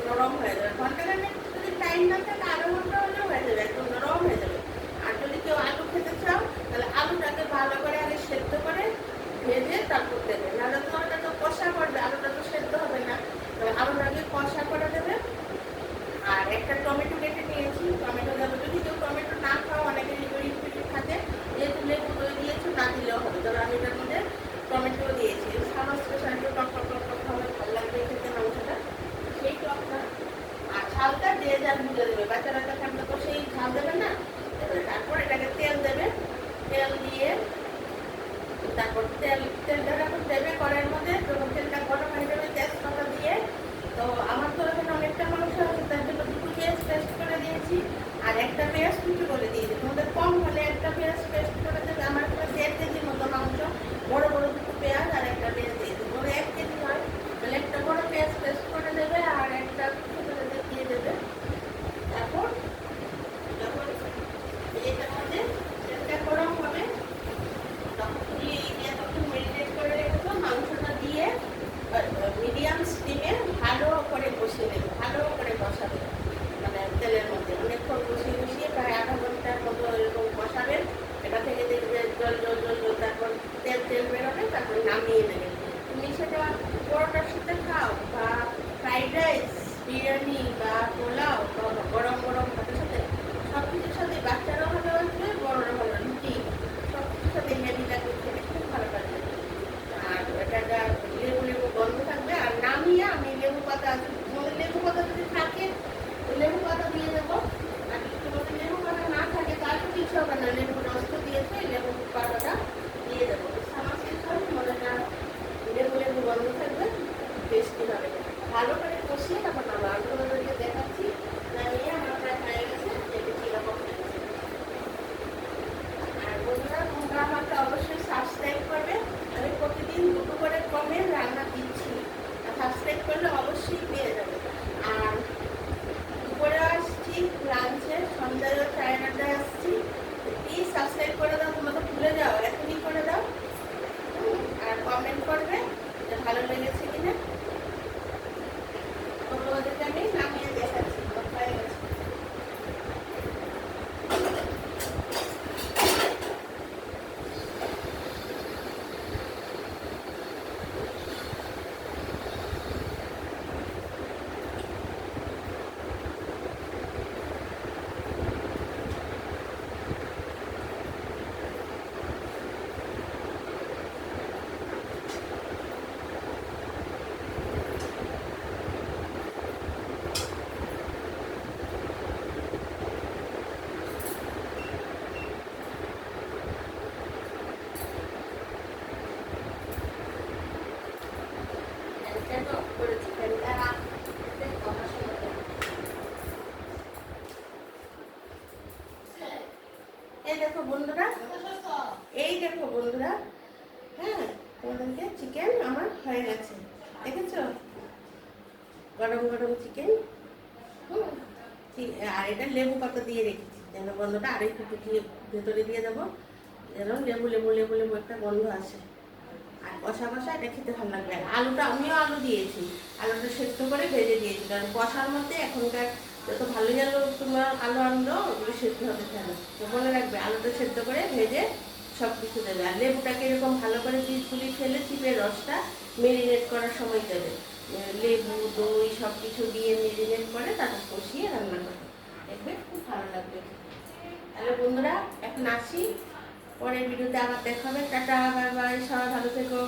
নরম হয়ে যাবে। ঘন্টাখানেক যদি টাইম না থাকে আধা ঘন্টা হলেও হয়ে যাবে, একদম নরম হয়ে যাবে। আর যদি কেউ আলু খেতে চাও তাহলে আলুটাকে ভালো করে আগে সেদ্ধ করে ভেজে তারপর দেবে, নাহলে তো ওটা তো কষা করবে, আলুটা তো সেদ্ধ হবে না। তাহলে আলুটাকে কষা করে দেবে। আর একটা টমেটো কেটে নিয়েছি, টমেটো দেবো। যদি কেউ টমেটো না খাও, অনেকে লিকুইড থাকে, যেহেতু লেবু দই দিয়েছো না দিলেও হবে। তবে আমি এটার মধ্যে টমেটো দিয়েছি, সামান্য স্পেশাল একটু টক টক টক টক হবে, ভালো লাগবে খেতে মাংসটা, সেই টকটা। আর ঝালটা যে যার বুঝে দেবে, বাচ্চারা থাকলে তো সেই ঝাল দেবে না। তারপর এটাকে তেল দেবে, তেল দিয়ে তারপর তেলটা যখন দেবে কড়াইয়ের মধ্যে, যখন তেলটা গরম হয়ে যাবে তেজপাতা দিয়ে। তো আমার তো এখানে অনেকটা মাংস আছে, তার জন্য দুটো পেঁয়াজ পেস্ট করে দিয়েছি আর একটা পেঁয়াজ কুচি করে দিয়েছি। তোমাদের কম হলে একটা পেঁয়াজ পেস্ট করে দেবে। আমার এখানে 1.5 কেজির মতো মাংস, বড় বড় দুটো পেঁয়াজ আর একটা পেঁয়াজ দিয়েছি। ধরো 1 কেজি হয় তাহলে একটা বড় পেঁয়াজ পেস্ট করে দেবে আর একটা কুচি করে দিয়ে দেবে। তারপর যখন এটার মধ্যে তেলটা গরম হবে তখন মেরিনেট করে রেখেছো মাংসটা দিয়ে মিডিয়াম স্টিমে ভালো করে কষিয়ে নেবে, ভালো করে কষাবে। মানে তেলের মধ্যে অনেকক্ষণ কষিয়ে কষিয়ে প্রায় আধা ঘন্টার মতো এরকম কষাবেন। এটা থেকে দেখবে জল জল জল জল, তারপর তেল তেল বেরোবে, তারপর নামিয়ে নেবে। তুমি সেটা পরোটার সাথে খাও বা ফ্রাইড রাইস, বিরিয়ানি বা পোলাও বা গরম গরম ভাতের সাথে, সব কিছুর সাথে বাচ্চারাও ভালো আসবে, বড়রা ভালো, রুটি সব কিছুর সাথে হেভি লাগবে, খেতে খুব ভালো লাগবে। আর এটা লেবু লেবু গন্ধ থাকবে। আর নামিয়ে আমি লেবু পাতা আছে, তোমাদের লেবু পাতা যদি থাকে লেবু পাতা দিয়ে দেবো। আর যদি তোমাদের লেবু পাতা না থাকে তাহলে কিছু হবে না, লেবু রস তো দিয়েছে, লেবু পাতাটা দিয়ে দেবো। আমার কিছু হবে মজাটা, লেবু লেবু গন্ধ থাকবে, টেস্টি হবে। ভালো করে কষিয়ে তারপর নামা। আমি তোমাদেরকে দেখাচ্ছি নামিয়ে আমার প্রায় হয়ে গেছে, দেখে কীরকম হয়েছে। আর বন্ধুরা তোমরা আমাকে অবশ্যই সাবস্ক্রাইব করবে। আমি প্রতিদিন দুটো করে কমে রান্না দিচ্ছি, আর সাবস্ক্রাইব করলে অবশ্যই পেয়ে যাবে। আর দুপুরে আসছি লাঞ্চে, সন্ধ্যায় 9:30টায় আসছি। প্লিজ সাবস্ক্রাইব করে দাও, তোমরা তো ভুলে যাও, এখনই করে দাও। আর কমেন্ট করবে যে ভালো লেগেছে কিনা। তোমাদেরকে আমি নামিয়ে দেখাচ্ছি হয়ে গেছে। এই দেখো বন্ধুরা, এই দেখো বন্ধুরা, হ্যাঁ তোমাদেরকে চিকেন আমার হয়ে গেছে, দেখেছো? গরম গরম চিকেন। আর এটা লেবু পাতা দিয়ে রেখেছি যেন গন্ধটা আর একটু ভেতরে দিয়ে দেবো, যেন লেবু লেবু লেবু লেবু একটা গন্ধ আসে। আর কষা কষা এটা খেতে ভালো লাগবে। আর আলুটা আমিও আলু দিয়েছি, আলুটা সেদ্ধ করে ভেজে দিয়েছি, কারণ কষার মধ্যে এখনকার যত ভালোই আলু তোমার আলু আনলো ওগুলো সেদ্ধ হতে চায় না। তো মনে রাখবে আলুটা সেদ্ধ করে ভেজে সব কিছু দেবে। আর লেবুটাকে এরকম ভালো করে তুলি ফেলে চিপে রসটা মেরিনেট করার সময় দেবে। লেবু দই সব কিছু দিয়ে মেরিনেট করে তারপর কষিয়ে রান্না করে দেখবে, খুব ভালো লাগবে। তাহলে বন্ধুরা এখন আসি, পরের ভিডিওতে আবার দেখা হবে। টাটা, বাই বাই, সবাই ভালো থেকো।